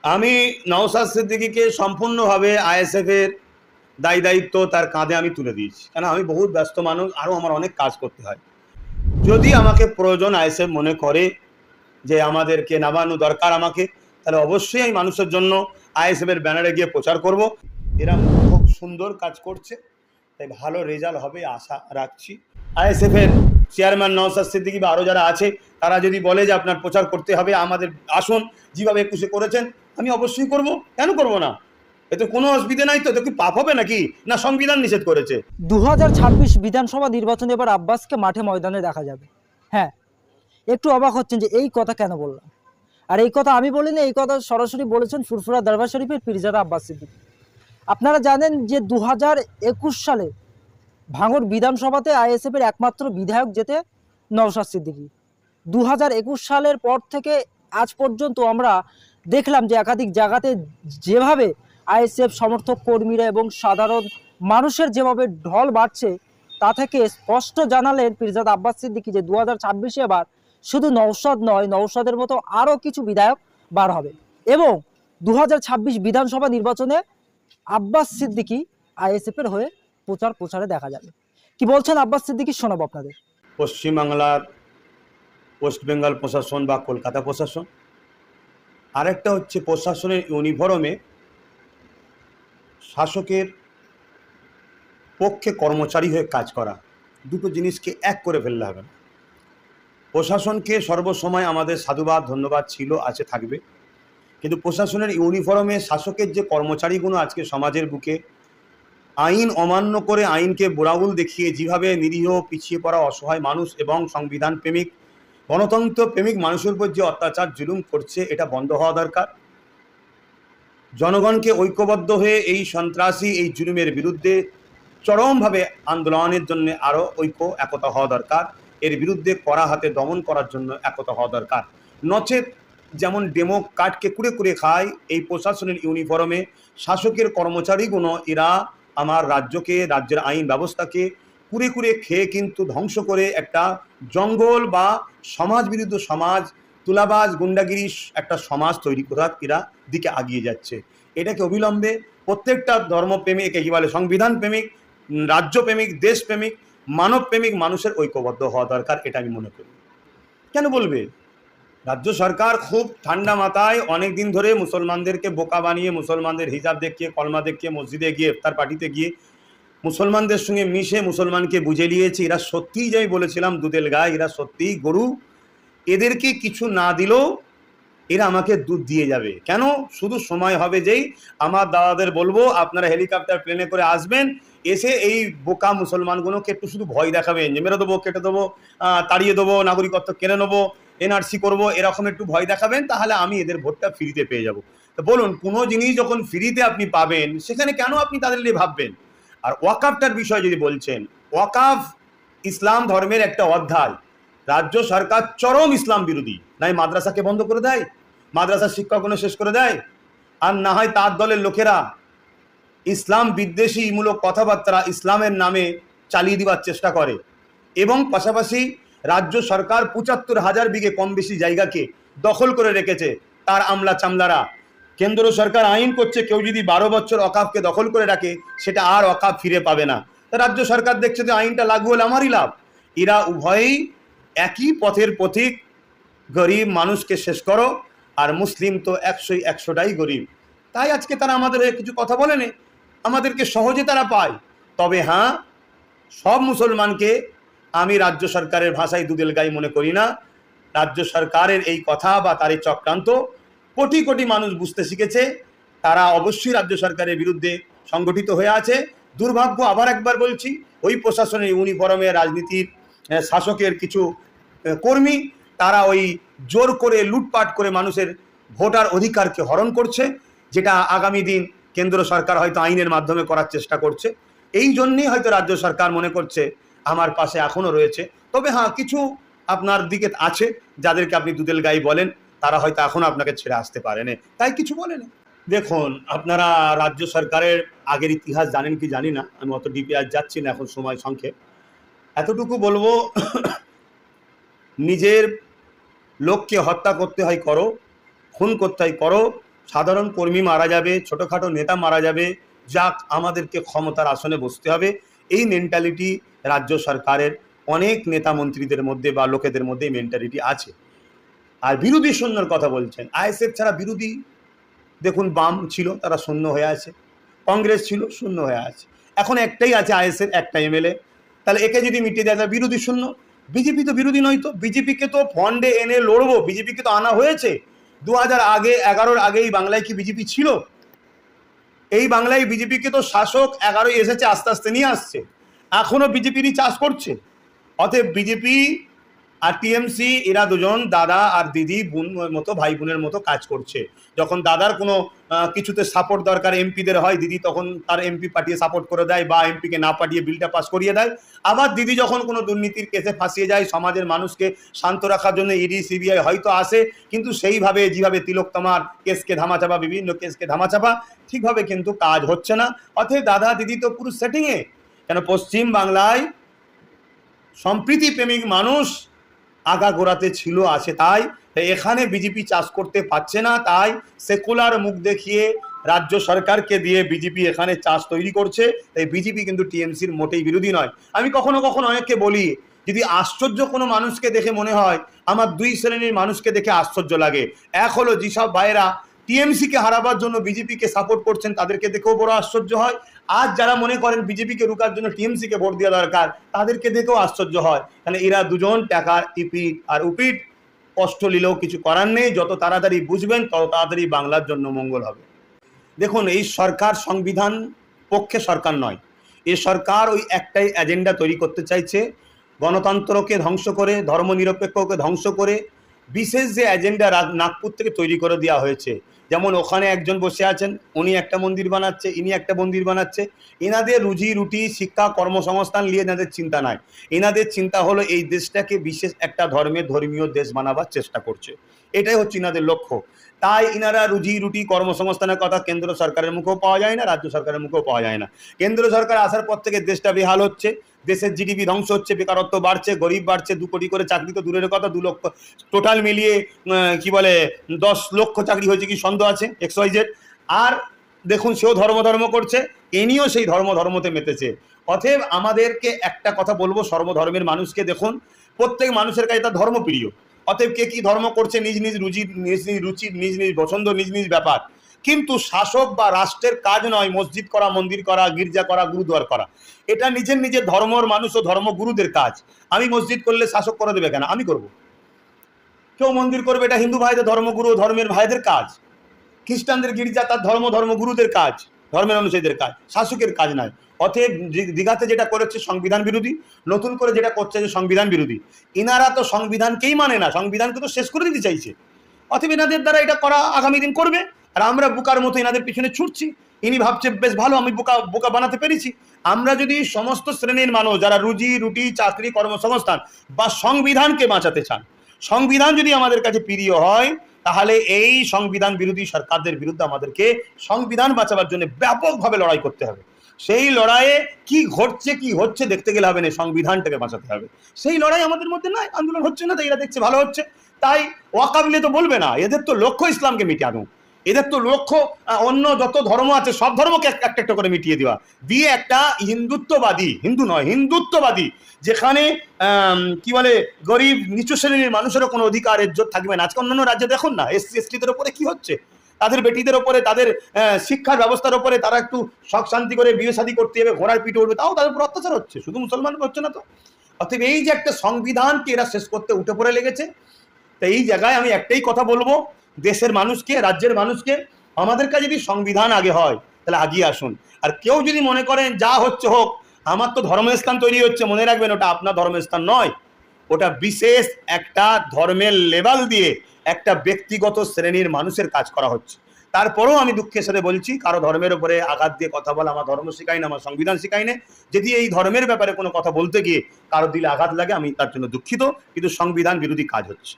আমি নওশাদ সিদ্দিকীকে সম্পূর্ণভাবে আইএসএফ এর দায়ী দায়িত্ব তার কাঁধে আমি তুলে দিয়েছি, কেন আমি বহুত ব্যস্ত মানুষ, আরও আমার অনেক কাজ করতে হয়। যদি আমাকে প্রয়োজন আইএসএফ মনে করে যে আমাদেরকে নামানো দরকার আমাকে, তাহলে অবশ্যই আমি মানুষের জন্য আইএসএফ এর ব্যানারে গিয়ে প্রচার করব। এরা খুব সুন্দর কাজ করছে, তাই ভালো রেজাল্ট হবে আশা রাখছি। আইএসএফ এর চেয়ারম্যান নওশাদ সিদ্দিকী বা আরও যারা আছে, তারা যদি বলে যে আপনার প্রচার করতে হবে, আমাদের আসুন যেভাবে 21-এ করেছেন, আমি অবশ্যই করব। কেন করব না? এতে কোনো অসুবিধা নাই তো। এটা কি পাপ হবে নাকি? না সংবিধান নিষেধ করেছে? 2026 বিধানসভা নির্বাচনে এবার আব্বাসকে মাঠে ময়দানে দেখা যাবে। হ্যাঁ, একটু অবাক হচ্ছেন যে এই কথা কেন বললাম। আর এই কথা আমি বলিনি, এই কথা সরাসরি বলেছেন ফুরফুরা দরবার শরীফের পীরজাদা আব্বাস সিদ্দিকী। আপনারা জানেন যে 2021 সালে ভাঙড় বিধানসভাতে আইএসএফ এর একমাত্র বিধায়ক যেতে নওশাদ সিদ্দিকী। 2021 সালের পর থেকে আজ পর্যন্ত আমরা দেখলাম যে একাধিক জায়গাতে যেভাবে আইএসএফ সমর্থক কর্মীরা এবং সাধারণ মানুষের যেভাবে ঢল বাড়ছে, তা থেকে স্পষ্ট জানালেন পীরজাদা আব্বাস সিদ্দিকী যে 2026-এ এবার শুধু নওশাদ নয়, নওশাদের মতো আরও কিছু বিধায়ক বার হবে এবং 2026 বিধানসভা নির্বাচনে আব্বাস সিদ্দিকী আইএসএফ এর হয়ে প্রচারে দেখা যাবে। কি বলছেন আব্বাস সিদ্দিকী, শোনাবো আপনাদের। পশ্চিমবাংলার ওয়েস্ট বেঙ্গল প্রশাসন বা কলকাতা প্রশাসন, আরেকটা হচ্ছে প্রশাসনের ইউনিফর্মে শাসকের পক্ষে কর্মচারী হয়ে কাজ করা, দুটো জিনিসকে এক করে ফেললে হবে না। প্রশাসনকে সর্বসময় আমাদের সাধুবাদ ধন্যবাদ ছিল, আছে, থাকবে, কিন্তু প্রশাসনের ইউনিফর্মে শাসকের যে কর্মচারীগুলো আজকে সমাজের বুকে আইন অমান্য করে আইনকে বোড়াগুল দেখিয়ে যেভাবে নিরীহ পিছিয়ে পড়া অসহায় মানুষ এবং সংবিধান প্রেমিক গণতন্ত্র প্রেমিক মানুষের উপর যে অত্যাচার জুলুম করছে, এটা বন্ধ হওয়া দরকার। জনগণকে ঐক্যবদ্ধ হয়ে এই সন্ত্রাসী এই জুলুমের বিরুদ্ধে চরমভাবে আন্দোলনের জন্য আরও একতা হওয়া দরকার। এর বিরুদ্ধে কড়া হাতে দমন করার জন্য একতা হওয়া দরকার। নচেত যেমন ডেমো কার্ডকে কুড়ে কুড়ে খায়, এই প্রশাসনের ইউনিফর্মে শাসকের কর্মচারীগুলো এরা আমার রাজ্যকে, রাজ্যের আইন ব্যবস্থাকে কুড়ে কুড়ে খেয়ে কিন্তু ধ্বংস করে একটা জঙ্গল বা সমাজ বিরুদ্ধ সমাজ, তুলাবাজ গুন্ডাগিরি একটা সমাজ তৈরি করার এরা দিকে আগিয়ে যাচ্ছে। এটাকে অবিলম্বে প্রত্যেকটা ধর্মপ্রেমিক, কি বলে, সংবিধান প্রেমিক, রাজ্যপ্রেমিক, দেশপ্রেমিক, মানবপ্রেমিক মানুষের ঐক্যবদ্ধ হওয়া দরকার, এটা আমি মনে করি। কেন বলবে? রাজ্য সরকার খুব ঠান্ডা মাথায় অনেক দিন ধরে মুসলমানদেরকে বোকা বানিয়ে, মুসলমানদের হিজাব দেখিয়ে, কলমা দেখিয়ে, মসজিদে গিয়ে, ইফতার পার্টিতে গিয়ে মুসলমানদের সঙ্গে মিশে মুসলমানকে বুঝে নিয়েছে এরা সত্যিই, যে আমি বলেছিলাম, দুধেল গায়ে, এরা সত্যিই গরু। এদেরকে কিছু না দিলেও এরা আমাকে দুধ দিয়ে যাবে। কেন? শুধু সময় হবে যেই আমার দাদাদের বলবো আপনারা হেলিকপ্টার প্লেনে করে আসবেন, এসে এই বোকা মুসলমানগুলোকে একটু শুধু ভয় দেখাবেন যে মেরে দেবো, কেটে দেবো, তাড়িয়ে দেবো, নাগরিকত্ব কেড়ে নেবো, এনআরসি করবো, এরকম একটু ভয় দেখাবেন, তাহলে আমি এদের ভোটটা ফ্রিতে পেয়ে যাব। তো বলুন, কোনো জিনিস যখন ফ্রিতে আপনি পাবেন, সেখানে কেন আপনি তাদের নিয়ে ভাববেন? আর ওয়াকাফটার বিষয় যদি বলছেন, ওয়াকাফ ইসলাম ধর্মের একটা অধ্যায়। রাজ্য সরকার চরম ইসলাম বিরোধী, নাই মাদ্রাসাকে বন্ধ করে দেয়, মাদ্রাসার শিক্ষকগুলো শেষ করে দেয়, আর না হয় তার দলের লোকেরা ইসলাম বিদ্বেষী মূলক কথাবার্তা ইসলামের নামে চালিয়ে দেওয়ার চেষ্টা করে। এবং পাশাপাশি রাজ্য সরকার ৭৫,০০০ বিঘে কম বেশি জায়গাকে দখল করে রেখেছে তার আমলা চামলারা। কেন্দ্র সরকার আইন করছে, কেউ যদি ১২ বছর অকাফকে দখল করে রাখে, সেটা আর অকাফ ফিরে পাবে না। রাজ্য সরকার দেখছে যে আইনটা লাগু হলে আমারই লাভ। এরা উভয়ই একই পথের পথিক। গরিব মানুষকে শেষ করো, আর মুসলিম তো ১০০টাই গরিব। তাই আজকে তারা আমাদের কিছু কথা বলেনি, আমাদেরকে সহজে তারা পায়। তবে হ্যাঁ, সব মুসলমানকে আমি রাজ্য সরকারের ভাষায় দুধেল গাই মনে করি না। রাজ্য সরকারের এই কথা বা তার এই চক্রান্ত কোটি কোটি মানুষ বুঝতে শিখেছে। তারা অবশ্যই রাজ্য সরকারের বিরুদ্ধে সংগঠিত হয়ে আছে। দুর্ভাগ্য, আবার একবার বলছি, ওই প্রশাসনের ইউনিফর্মে রাজনীতির শাসকের কিছু কর্মী, তারা ওই জোর করে লুটপাট করে মানুষের ভোটার অধিকারকে হরণ করছে, যেটা আগামী দিন কেন্দ্র সরকার হয়তো আইনের মাধ্যমে করার চেষ্টা করছে। এই জন্যই হয়তো রাজ্য সরকার মনে করছে আমার পাশে এখনও রয়েছে। তবে হ্যাঁ, কিছু আপনার দিকে আছে যাদেরকে আপনি দুধেল গাই বলেন, তারা হয়তো এখনও আপনাকে ছেড়ে আসতে পারেনি, তাই কিছু বলেনি। দেখুন, আপনারা রাজ্য সরকারের আগের ইতিহাস জানেন কি জানি না, আমি অত ডিপে আজ যাচ্ছি না, এখন সময় সংক্ষেপ। এতটুকু বলবো, নিজের লোককে হত্যা করতে হয় করো, খুন করতে হয় করো, সাধারণ কর্মী মারা যাবে, ছোটোখাটো নেতা মারা যাবে, যাক আমাদেরকে ক্ষমতার আসনে বসতে হবে, এই মেন্টালিটি রাজ্য সরকারের অনেক নেতা মন্ত্রীদের মধ্যে বা লোকেদের মধ্যে এই মেন্টালিটি আছে। আর বিরোধী শূন্যর কথা বলছেন, আইএসএফ ছাড়া বিরোধী দেখুন, বাম ছিল তারা শূন্য হয়ে আছে, কংগ্রেস ছিল শূন্য হয়ে আছে, এখন একটাই আছে আইএসএফ, একটা এমএলএ। তাহলে একে যদি মিটিয়ে দেয় তাহলে বিরোধী শূন্য। বিজেপি তো বিরোধী নয়, তো বিজেপিকে তো ফান্ডে এনে লড়বো, বিজেপিকে তো আনা হয়েছে 2011 আগেই বাংলায় কি বিজেপি ছিল? এই বাংলায় বিজেপিকে তো শাসক 11 এসেছে, আস্তে আস্তে নিয়ে আসছে, এখনো বিজেপিরই চাষ করছে। অতএব বিজেপি আর টিএমসি এরা দুজন দাদা আর দিদি বোন মতো, ভাই বোনের মতো কাজ করছে। যখন দাদার কোনো কিছুতে সাপোর্ট দরকার এমপিদের হয়, দিদি তখন তার এমপি পাঠিয়ে সাপোর্ট করে দেয় বা এমপিকে না পাঠিয়ে বিলটা পাস করিয়ে দেয়। আবার দিদি যখন কোনো দুর্নীতির কেসে ফাঁসিয়ে যায়, সমাজের মানুষকে শান্ত রাখার জন্য ইডি সিবিআই হয়তো আসে, কিন্তু সেইভাবে যেভাবে তিলোত্তমার কেসকে ধামাচাপা, বিভিন্ন কেসকে ধামাচাপা, ঠিকভাবে কিন্তু কাজ হচ্ছে না। অতএব দাদা দিদি তো পুরো সেটিংয়ে, কেন পশ্চিম বাংলায় সম্প্রীতি প্রেমিক মানুষ আগাগোড়াতে ছিল, আছে, তাই এখানে বিজেপি চাষ করতে পারছে না, তাই সেকুলার মুখ দেখিয়ে রাজ্য সরকারকে দিয়ে বিজেপি এখানে চাষ তৈরি করছে। তাই বিজেপি কিন্তু টিএমসির মোটেই বিরোধী নয়। আমি কখনো কখনো অনেককে বলি, যদি আশ্চর্য কোনো মানুষকে দেখে মনে হয়, আমার দুই শ্রেণীর মানুষকে দেখে আশ্চর্য লাগে। এক হলো যেসব ভাইয়েরা টিএমসিকে হারাবার জন্য বিজেপিকে সাপোর্ট করছেন, তাদেরকে দেখেও বড় আশ্চর্য হয়। আজ যারা মনে করেন বিজেপিকে রুখার জন্য টিএমসিকে ভোট দেওয়া দরকার, তাদেরকে দেখেও আশ্চর্য হয়। মানে এরা দুজন টাকার ইপিট আর উপিট, কষ্ট নিলেও কিছু করার নেই। যত তাড়াতাড়ি বুঝবেন তত তাড়াতাড়ি বাংলার জন্য মঙ্গল হবে। দেখুন, এই সরকার সংবিধান পক্ষে সরকার নয়, এই সরকার ওই একটাই এজেন্ডা তৈরি করতে চাইছে, গণতন্ত্রকে ধ্বংস করে, ধর্মনিরপেক্ষকে ধ্বংস করে। বিশেষ যে এজেন্ডা নাগপুর থেকে তৈরি করে দেওয়া হয়েছে, যেমন ওখানে একজন বসে আছেন, উনি একটা মন্দির বানাচ্ছে, ইনি একটা মন্দির বানাচ্ছে। এনাদের রুজি রুটি, শিক্ষা, কর্মসংস্থান নিয়ে এনাদের চিন্তা নাই। এনাদের চিন্তা হলো এই দেশটাকে বিশেষ একটা ধর্মীয় দেশ বানাবার চেষ্টা করছে, এটাই হচ্ছে এনাদের লক্ষ্য। তাই ইনারা রুজি রুটি, কর্মসংস্থানের কথা কেন্দ্র সরকারের মুখেও পাওয়া যায় না, রাজ্য সরকারের মুখেও পাওয়া যায় না। কেন্দ্র সরকার আসার পর থেকে দেশটা বেহাল হচ্ছে, দেশের জিডিপি ধ্বংস হচ্ছে, বেকারত্ব বাড়ছে, গরিব বাড়ছে, 2 কোটি করে চাকরি তো দূরের কথা, 2 লক্ষ টোটাল মিলিয়ে কি বলে 10 লক্ষ চাকরি হয়েছে কি সন্দেহ আছে XYZ। আর দেখুন, সেও ধর্ম করছে, এনিও সেই ধর্মতে মেতেছে। অতএব আমাদেরকে একটা কথা বলবো সর্বধর্মের মানুষকে, দেখুন প্রত্যেক মানুষের কাছে তার ধর্ম প্রিয়। অতএব কে কি ধর্ম করছে, নিজ নিজ রুচি, নিজ নিজ রুচি, নিজ নিজ পছন্দ, নিজ নিজ ব্যাপার। কিন্তু শাসক বা রাষ্ট্রের কাজ নয় মসজিদ করা, মন্দির করা, গির্জা করা, গুরুদ্বার করা। এটা নিজের নিজের ধর্মর মানুষ ও ধর্মগুরুদের কাজ। আমি মসজিদ করলে শাসক করে দেবে কেন? আমি করব। কেউ মন্দির করবে, এটা হিন্দু ভাইদের ধর্মগুরু, ধর্মের ভাইদের কাজ। খ্রিস্টানদের গির্জা তার ধর্মগুরুদের কাজ, ধর্মের অনুসারীদের কাজ, শাসকের কাজ নয়। অতএব দীঘাতে যেটা করেছে সংবিধান বিরোধী, নতুন করে যেটা করছে যে সংবিধান বিরোধী। ইনারা তো সংবিধানকেই মানে না, সংবিধানকে তো শেষ করে দিতে চাইছে। অতএব এনাদের দ্বারা এটা করা আগামী দিন করবে, আর আমরা বোকার মতো এনাদের পিছনে ছুটছি। ইনি ভাবছে বেশ ভালো, আমি বোকা বানাতে পেরেছি। আমরা যদি সমস্ত শ্রেণীর মানুষ যারা রুজি রুটি, চাকরি, কর্মসংস্থান বা সংবিধানকে বাঁচাতে চান, সংবিধান যদি আমাদের কাছে প্রিয় হয়, তাহলে এই সংবিধান বিরোধী সরকারদের বিরুদ্ধে আমাদেরকে সংবিধান বাঁচাবার জন্য ব্যাপকভাবে লড়াই করতে হবে। সেই লড়াইয়ে কি ঘটছে কি হচ্ছে দেখতে গেলে হবে না, সংবিধানটাকে বাঁচাতে হবে। সেই লড়াই আমাদের মধ্যে নাই, আন্দোলন হচ্ছে না, তাই এরা দেখছে ভালো হচ্ছে। তাই ওয়াকাবিলে তো বলবে না, এদের তো লক্ষ্য ইসলামকে মিটানো, এদের তো লক্ষ্য অন্য যত ধর্ম আছে সব ধর্মকে একটা একটা করে মিটিয়ে দেওয়া, দিয়ে একটা হিন্দুত্ববাদী, হিন্দু নয় হিন্দুত্ববাদী, যেখানে কি বলে গরিব নিচু শ্রেণীর মানুষেরও কোনো অধিকার ইজ্জত থাকবে না। আজকে অন্যান্য রাজ্যে দেখুন না, SC STদের উপরে কি হচ্ছে, তাদের বেটিদের ওপরে, তাদের শিক্ষার ব্যবস্থার উপরে, তারা একটু শখ শান্তি করে বিয়ে শাদী করতে যাবে, ঘোড়ার পিঠে উঠবে, তাও তাদের উপর অত্যাচার হচ্ছে, শুধু মুসলমান হচ্ছে না তো। অতএব এই যে একটা সংবিধানকে এরা শেষ করতে উঠে পড়ে লেগেছে, তো এই জায়গায় আমি একটাই কথা বলবো দেশের মানুষকে, রাজ্যের মানুষকে, আমাদের কাছে যদি সংবিধান আগে হয় তাহলে আগিয়ে আসুন। আর কেউ যদি মনে করেন যা হচ্ছে হোক, আমার তো ধর্মস্থান তৈরি হচ্ছে, মনে রাখবেন ওটা আপনার ধর্মস্থান নয়, ওটা বিশেষ একটা ধর্মের লেভেল দিয়ে একটা ব্যক্তিগত শ্রেণীর মানুষের কাজ করা হচ্ছে। তারপরেও আমি দুঃখের সাথে বলছি, কারো ধর্মের উপরে আঘাত দিয়ে কথা বলা আমার ধর্ম শেখায় না, আমার সংবিধান শেখায় না। যদি এই ধর্মের ব্যাপারে কোনো কথা বলতে গিয়ে কারো দিলে আঘাত লাগে, আমি তার জন্য দুঃখিত, কিন্তু সংবিধান বিরোধী কাজ হচ্ছে।